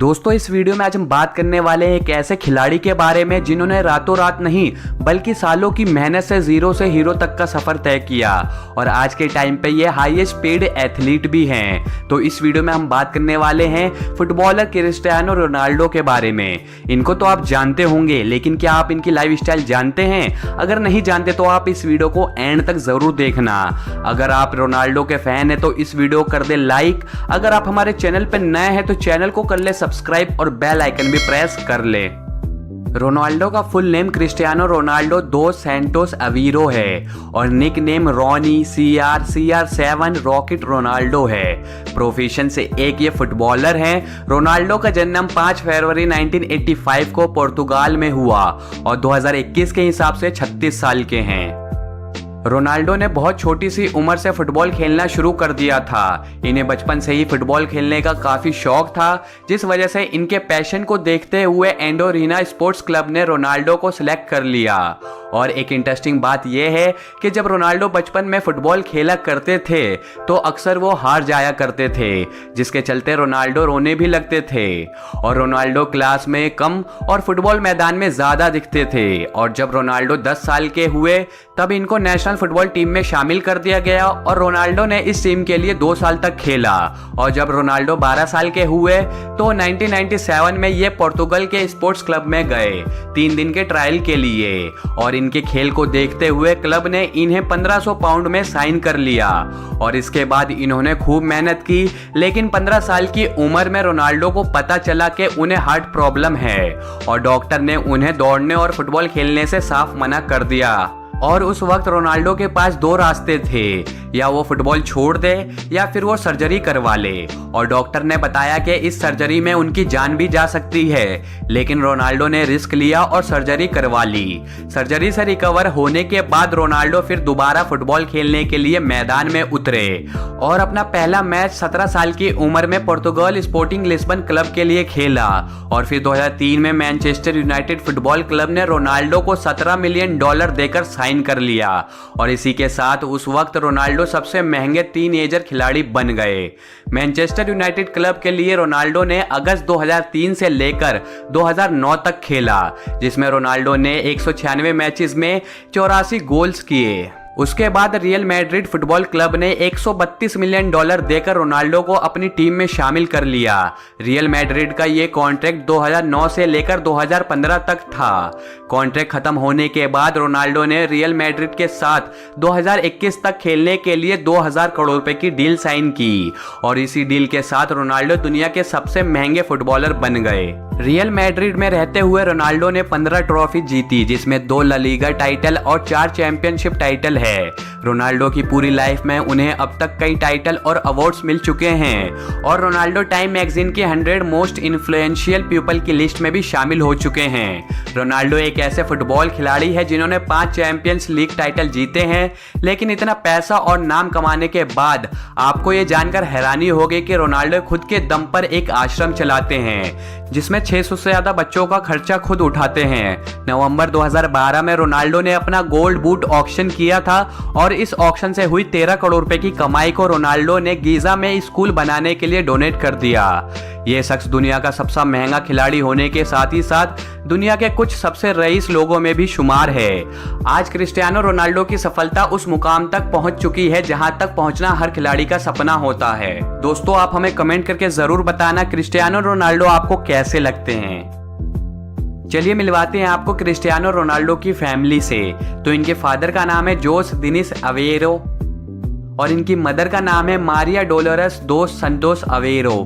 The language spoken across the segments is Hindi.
दोस्तों इस वीडियो में आज हम बात करने वाले हैं एक ऐसे खिलाड़ी के बारे में जिन्होंने रातों रात नहीं बल्कि सालों की मेहनत से जीरो से हीरो तक का सफर तय किया और आज के टाइम पे ये हाईएस्ट पेड एथलीट भी हैं। तो इस वीडियो में हम बात करने वाले हैं फुटबॉलर क्रिस्टियानो रोनाल्डो के बारे में। इनको तो आप जानते होंगे, लेकिन क्या आप इनकी लाइफस्टाइल जानते हैं? अगर नहीं जानते तो आप इस वीडियो को एंड तक जरूर देखना। अगर आप रोनाल्डो के फैन है तो इस वीडियो को कर दे लाइक। अगर आप हमारे चैनल पर नए हैं तो चैनल को कर ले सब्सक्राइब और बेल आइकन भी प्रेस कर ले। रोनाल्डो का full name Cristiano Ronaldo dos Santos Aveiro है और nickname Ronnie CR7 rocket Ronaldo है। प्रोफेशन से एक ये फुटबॉलर हैं। रोनाल्डो का जन्म 5 फरवरी 1985 को पुर्तगाल में हुआ और 2021 के हिसाब से 36 साल के हैं। रोनाल्डो ने बहुत छोटी सी उम्र से फुटबॉल खेलना शुरू कर दिया था। इन्हें बचपन से ही फुटबॉल खेलने का काफ़ी शौक था, जिस वजह से इनके पैशन को देखते हुए एंडोरिना स्पोर्ट्स क्लब ने रोनाल्डो को सिलेक्ट कर लिया। और एक इंटरेस्टिंग बात यह है कि जब रोनाल्डो बचपन में फुटबॉल खेला करते थे तो अक्सर वो हार जाया करते थे, जिसके चलते रोनाल्डो रोने भी लगते थे। और रोनाल्डो क्लास में कम और फुटबॉल मैदान में ज़्यादा दिखते थे। और जब रोनाल्डो 10 साल के हुए तब इनको नेशनल फुटबॉल टीम में शामिल कर दिया गया और रोनाल्डो ने इस टीम के लिए 2 साल तक खेला। और जब रोनाल्डो 12 साल के हुए तो 1997 में ये पुर्तगाल के स्पोर्ट्स क्लब में गए 3 दिन के ट्रायल के लिए। और इनके खेल को देखते हुए क्लब ने इन्हें 1500 पाउंड में साइन कर लिया। और इसके बाद इन्होंने खूब मेहनत की, लेकिन 15 साल की उम्र में रोनाल्डो को पता चला कि उन्हें हार्ट प्रॉब्लम है और डॉक्टर ने उन्हें दौड़ने और फुटबॉल खेलने से साफ मना कर दिया। और उस वक्त रोनाल्डो के पास 2 रास्ते थे, या वो फुटबॉल छोड़ दे या फिर वो सर्जरी करवा ले। और डॉक्टर ने बताया कि इस सर्जरी में उनकी जान भी जा सकती है, लेकिन रोनाल्डो ने रिस्क लिया और सर्जरी करवा ली। सर्जरी से रिकवर होने के बाद रोनाल्डो फिर दोबारा फुटबॉल खेलने के लिए मैदान में उतरे और अपना पहला मैच 17 साल की उम्र में पुर्तगाल स्पोर्टिंग लिस्बन क्लब के लिए खेला। और फिर 2003 में मैनचेस्टर यूनाइटेड फुटबॉल क्लब ने रोनाल्डो को $17 मिलियन देकर साइन कर लिया। और इसी के साथ उस वक्त रोनाल्डो सबसे महंगे टीनएजर खिलाड़ी बन गए। मैनचेस्टर यूनाइटेड क्लब के लिए रोनाल्डो ने अगस्त 2003 से लेकर 2009 तक खेला, जिसमें रोनाल्डो ने 196 मैचेस में 84 गोल्स किए। उसके बाद रियल मैड्रिड फुटबॉल क्लब ने $132 मिलियन देकर रोनाल्डो को अपनी टीम में शामिल कर लिया। रियल मैड्रिड का ये कॉन्ट्रैक्ट 2009 से लेकर 2015 तक था। कॉन्ट्रैक्ट खत्म होने के बाद रोनाल्डो ने रियल मैड्रिड के साथ 2021 तक खेलने के लिए 2000 करोड़ रुपए की डील साइन की और इसी डील के साथ रोनाल्डो दुनिया के सबसे महंगे फुटबॉलर बन गए। रियल मैड्रिड में रहते हुए रोनाल्डो ने 15 ट्रॉफी जीती, जिसमें 2 ला लीगा टाइटल और 4 चैंपियनशिप टाइटल है। रोनाल्डो की पूरी लाइफ में उन्हें अब तक कई टाइटल और अवार्ड्स मिल चुके हैं और रोनाल्डो टाइम मैगजीन के 100 मोस्ट इन्फ्लुएंशियल पीपल की लिस्ट में भी शामिल हो चुके हैं। रोनाल्डो एक ऐसे फुटबॉल खिलाड़ी है जिन्होंने 5 चैंपियंस लीग टाइटल जीते हैं, लेकिन इतना पैसा और नाम कमाने के बाद आपको ये जानकर हैरानी होगी कि रोनाल्डो खुद के दम पर एक आश्रम चलाते हैं जिसमें 600 से ज्यादा बच्चों का खर्चा खुद उठाते हैं। नवंबर 2012 में रोनाल्डो ने अपना गोल्ड बूट ऑक्शन किया था और इस ऑक्शन से हुई 13 करोड़ रुपए की कमाई को रोनाल्डो ने गीजा में स्कूल बनाने के लिए डोनेट कर दिया। ये शख्स दुनिया का सबसे महंगा खिलाड़ी होने के साथ ही साथ दुनिया के कुछ सबसे रईस लोगों में भी शुमार है। आज क्रिस्टियानो रोनाल्डो की सफलता उस मुकाम तक पहुंच चुकी है जहां तक पहुंचना हर खिलाड़ी का सपना होता है। दोस्तों आप हमें कमेंट करके जरूर बताना क्रिस्टियानो रोनाल्डो आपको कैसे लगते हैं। चलिए मिलवाते हैं आपको क्रिस्टियानो रोनाल्डो की फैमिली से। तो इनके फादर का नाम है जोस दिनिस अवेरो और इनकी मदर का नाम है मारिया डोलोरस दोस संतोस अवेरो।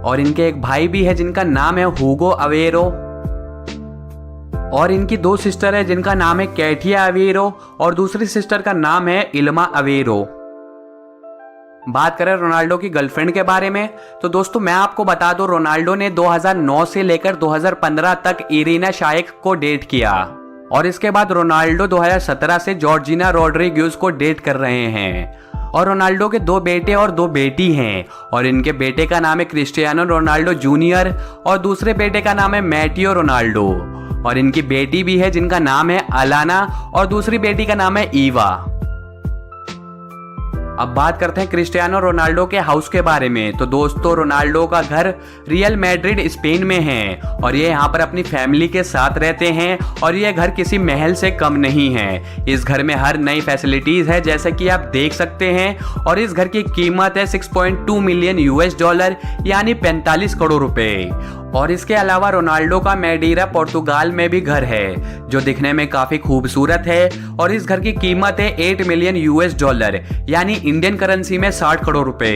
और इनके एक भाई भी है जिनका नाम है हुगो अवेरो। और इनकी 2 सिस्टर है जिनका नाम है कैटिया अवेरो और दूसरी सिस्टर का नाम है इल्मा अवेरो। बात करें रोनाल्डो की गर्लफ्रेंड के बारे में तो दोस्तों मैं आपको बता दूं, रोनाल्डो ने 2009 से लेकर 2015 तक इरीना शाइक को डेट किया और इसके बाद रोनाल्डो 2017 से जॉर्जिना रोड्रिग्यूज को डेट कर रहे हैं। और रोनाल्डो के 2 बेटे और 2 बेटी हैं और इनके बेटे का नाम है क्रिस्टियानो रोनाल्डो जूनियर और दूसरे बेटे का नाम है मैटियो रोनाल्डो। और इनकी बेटी भी है जिनका नाम है अलाना और दूसरी बेटी का नाम है ईवा। अब बात करते हैं क्रिस्टियानो रोनाल्डो के हाउस के बारे में। तो दोस्तों, रोनाल्डो का घर रियल मैड्रिड स्पेन में है और ये यहाँ पर अपनी फैमिली के साथ रहते हैं और ये घर किसी महल से कम नहीं है। इस घर में हर नई फैसिलिटीज है जैसे कि आप देख सकते हैं और इस घर की कीमत है 6.2 मिलियन US डॉलर यानी 45 करोड़ रुपए। और इसके अलावा रोनाल्डो का मैडीरा पोर्तुगाल में भी घर है जो दिखने में काफी खूबसूरत है और इस घर की कीमत है 8 मिलियन US डॉलर यानी इंडियन करेंसी में 60 करोड़ रुपए।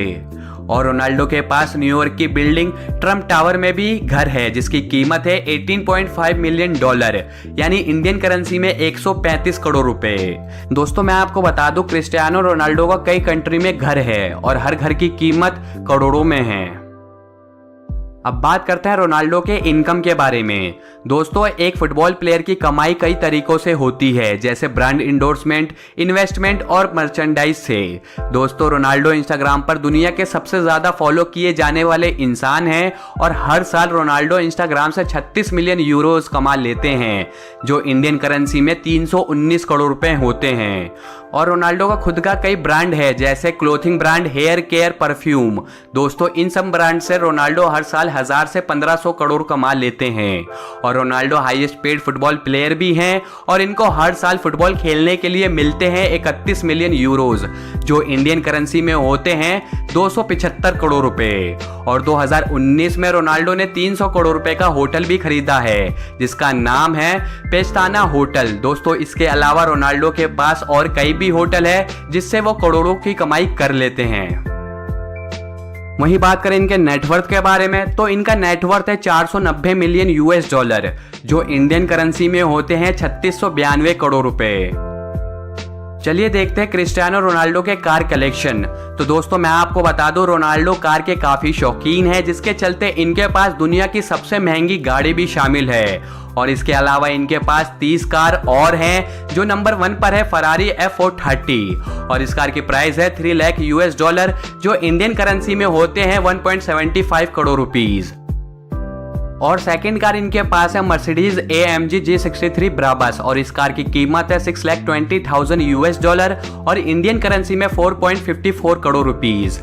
और रोनाल्डो के पास न्यूयॉर्क की बिल्डिंग ट्रम्प टावर में भी घर है जिसकी कीमत है 18.5 मिलियन डॉलर यानी इंडियन करेंसी में 135 करोड़ रुपए। दोस्तों, मैं आपको बता दूं, क्रिस्टियानो रोनाल्डो का कई कंट्री में घर है और हर घर की कीमत करोड़ों में है। अब बात करते हैं रोनाल्डो के इनकम के बारे में। दोस्तों, एक फुटबॉल प्लेयर की कमाई कई तरीकों से होती है जैसे ब्रांड इंडोर्समेंट, इन्वेस्टमेंट और मर्चेंडाइज से। दोस्तों, रोनाल्डो इंस्टाग्राम पर दुनिया के सबसे ज्यादा फॉलो किए जाने वाले इंसान हैं और हर साल रोनाल्डो इंस्टाग्राम से 36 मिलियन यूरोज कमा लेते हैं जो इंडियन करेंसी में 319 करोड़ रुपए होते हैं। और रोनाल्डो का खुद का कई ब्रांड है जैसे clothing brand, hair care, perfume. दोस्तों, इन सब ब्रांड से रोनाल्डो हर साल 1000 से 1500 करोड़ कमा लेते हैं। और Ronaldo highest paid football player भी हैं और इनको हर साल फुटबॉल खेलने के लिए मिलते हैं 31 मिलियन यूरोज जो इंडियन करेंसी में होते हैं 275 करोड़ रुपए। और 2019 में रोनाल्डो ने 300 करोड़ रुपए का होटल भी खरीदा है जिसका नाम है पेस्टाना होटल। दोस्तों, इसके अलावा रोनाल्डो के पास और कई भी होटल है जिससे वो करोड़ों की कमाई कर लेते हैं। वहीं बात करें इनके नेटवर्थ के बारे में तो इनका नेटवर्थ है 490 मिलियन US डॉलर जो इंडियन करेंसी में होते हैं 3692 करोड़ रुपए। चलिए देखते हैं क्रिस्टियानो रोनाल्डो के कार कलेक्शन। तो दोस्तों, मैं आपको बता दूं, रोनाल्डो कार के काफी शौकीन है जिसके चलते इनके पास दुनिया की सबसे महंगी गाड़ी भी शामिल है। और इसके अलावा इनके पास 30 कार और हैं जो नंबर 1 पर है फरारी F430 और इस कार की प्राइस है 3 लाख US डॉलर जो इंडियन करेंसी में होते हैं 1.75 करोड़ रुपीज। और सेकंड कार इनके पास है मर्सिडीज AMG G63 ब्राबस और इस कार की कीमत है 6,20,000 US डॉलर और इंडियन करेंसी में 4.54 करोड़ रुपीज।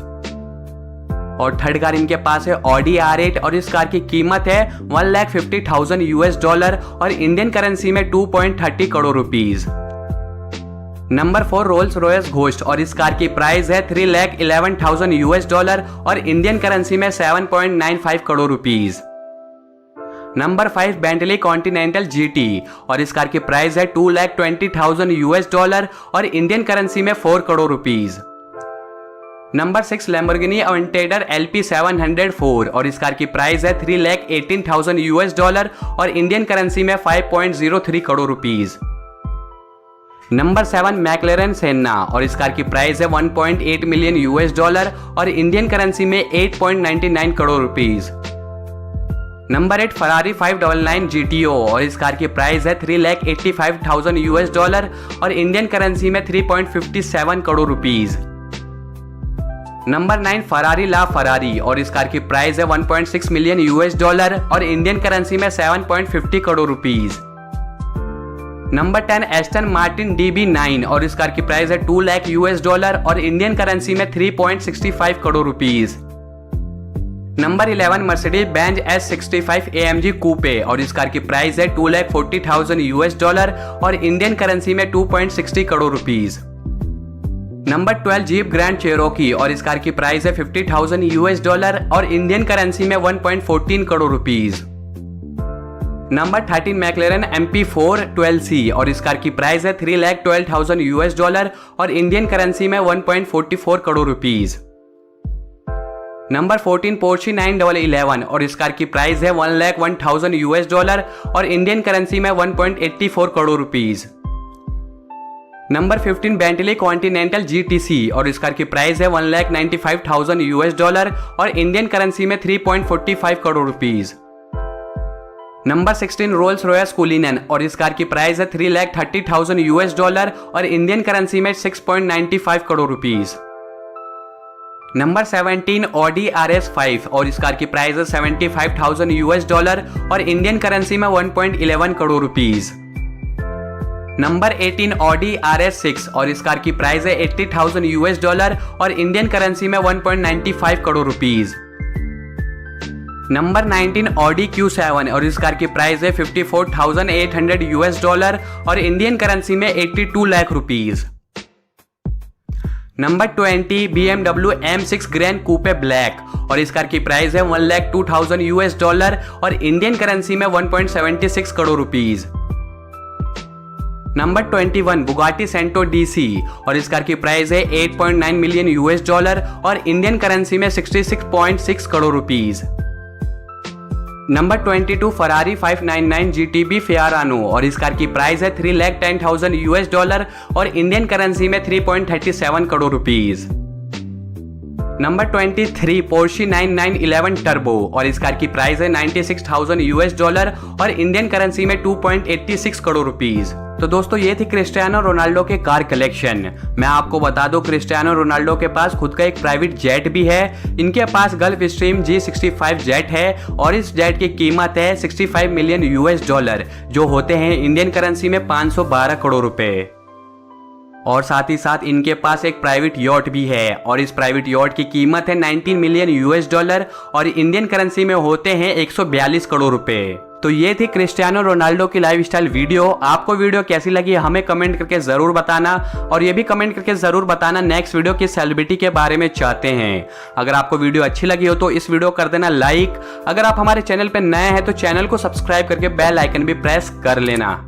और थर्ड कार इनके पास है ऑडी R8 और इस कार की कीमत है 1,50,000 US डॉलर और इंडियन करेंसी में 2.30 crore rupees. Number 4 Rolls Royce Ghost और इस कार की प्राइस है 3,11,000 US डॉलर और इंडियन करेंसी में 7.95 crore rupees. Number 5 Bentley Continental GT और इस कार की प्राइस है 2,20,000 US डॉलर और इंडियन करेंसी में 4 crore rupees. Number 6 Lamborghini Aventador LP 704 और इस कार की प्राइस है 3,18,000 US डॉलर और इंडियन करेंसी में 5.03 करोड़ रुपीज। नंबर 7 मैक्लेरन सेन्ना और इस कार की प्राइस है 1.8 मिलियन US डॉलर और इंडियन करेंसी में 8.99 crore rupees. Number 8 Ferrari 599 GTO और इस कार की प्राइस है 3,85,000 US डॉलर और इंडियन करेंसी में 3.57 करोड़ रुपीज। नंबर 9 फरारी ला फरारी और इस कार की प्राइस है 1.6 मिलियन US डॉलर और इंडियन करेंसी में 7.50 crore rupees. Number 10 Aston Martin DB9 और इस कार की प्राइस है 2 लाख US डॉलर और इंडियन करेंसी में 3.65 crore rupees. Number 11 Mercedes Benz S65 AMG कूपे और इस कार की प्राइस है 2,40,000 US डॉलर और इंडियन करेंसी में 2.60 crore rupees. Number 12 jeep grand Cherokee और इस कार की प्राइस है 50,000 US डॉलर और इंडियन करेंसी में 1.14 crore rupees. Number 13 मैक्लेरन MP4 12C और इस कार की प्राइस है 3,12,000 US डॉलर और इंडियन करेंसी में 1.44 करोड़ रुपीज। नंबर 14 पोर्शी 911 और इस कार की प्राइस है 1,01,000 US डॉलर और इंडियन करेंसी में 1.84 crore rupees. Number 15 Bentley continental GTC और इस कार की प्राइस है 1,95,000 US डॉलर और इंडियन करेंसी में 3.45 crore rupees. Number 16 Rolls Royce Cullinan और इस कार की प्राइस है 3,30,000 US डॉलर और इंडियन करेंसी में 6.95 crore rupees. Number 17 Audi RS5 और इस कार की प्राइस है 75,000 US डॉलर और इंडियन करेंसी में 1.11 crore rupees. Number 18 Audi RS6 और इस कार की प्राइस है $80,000 और इंडियन करेंसी में 1.95 crore rupees. Number 19 Audi Q7 और इस कार की प्राइस है $54,800 और इंडियन करेंसी में 82 lakh rupees. Number 20 BMW M6 grand coupe black और इस कार की प्राइस है $1,02,000 और इंडियन करेंसी में 1.76 crore rupees. Number 21 Bugatti Cento DC और इस कार की प्राइस है $8.9 मिलियन और इंडियन करेंसी में 66.6 crore rupees. Number 22 Ferrari 599 GTB फियारानो और इस कार की प्राइस है $310,000 और इंडियन करेंसी में 3.37 करोड़ रुपीज। नंबर 23 पोर्शी 9911 टर्बो और इस कार की प्राइस है $96,000 और इंडियन करेंसी में 2.86 करोड़ रुपीज। तो दोस्तों ये थी क्रिस्टियानो रोनाल्डो के कार कलेक्शन। मैं आपको बता दूं क्रिस्टियानो रोनाल्डो के पास खुद का एक प्राइवेट जेट भी है। इनके पास गल्फ स्ट्रीम G65 जेट है और इस जेट की कीमत है $65 मिलियन जो होते हैं इंडियन करेंसी में 512 करोड़ रुपए। और साथ ही साथ इनके पास एक प्राइवेट यॉट भी है और इस प्राइवेट यॉट की कीमत है $19 मिलियन और इंडियन करेंसी में होते हैं 142 करोड़ रुपए। तो ये थी क्रिस्टियानो रोनाल्डो की लाइफस्टाइल वीडियो। आपको वीडियो कैसी लगी हमें कमेंट करके जरूर बताना और ये भी कमेंट करके जरूर बताना नेक्स्ट वीडियो किस सेलिब्रिटी के बारे में चाहते हैं। अगर आपको वीडियो अच्छी लगी हो तो इस वीडियो कर देना लाइक। अगर आप हमारे चैनल पर नए हैं तो चैनल को सब्सक्राइब करके बेल आइकन भी प्रेस कर लेना।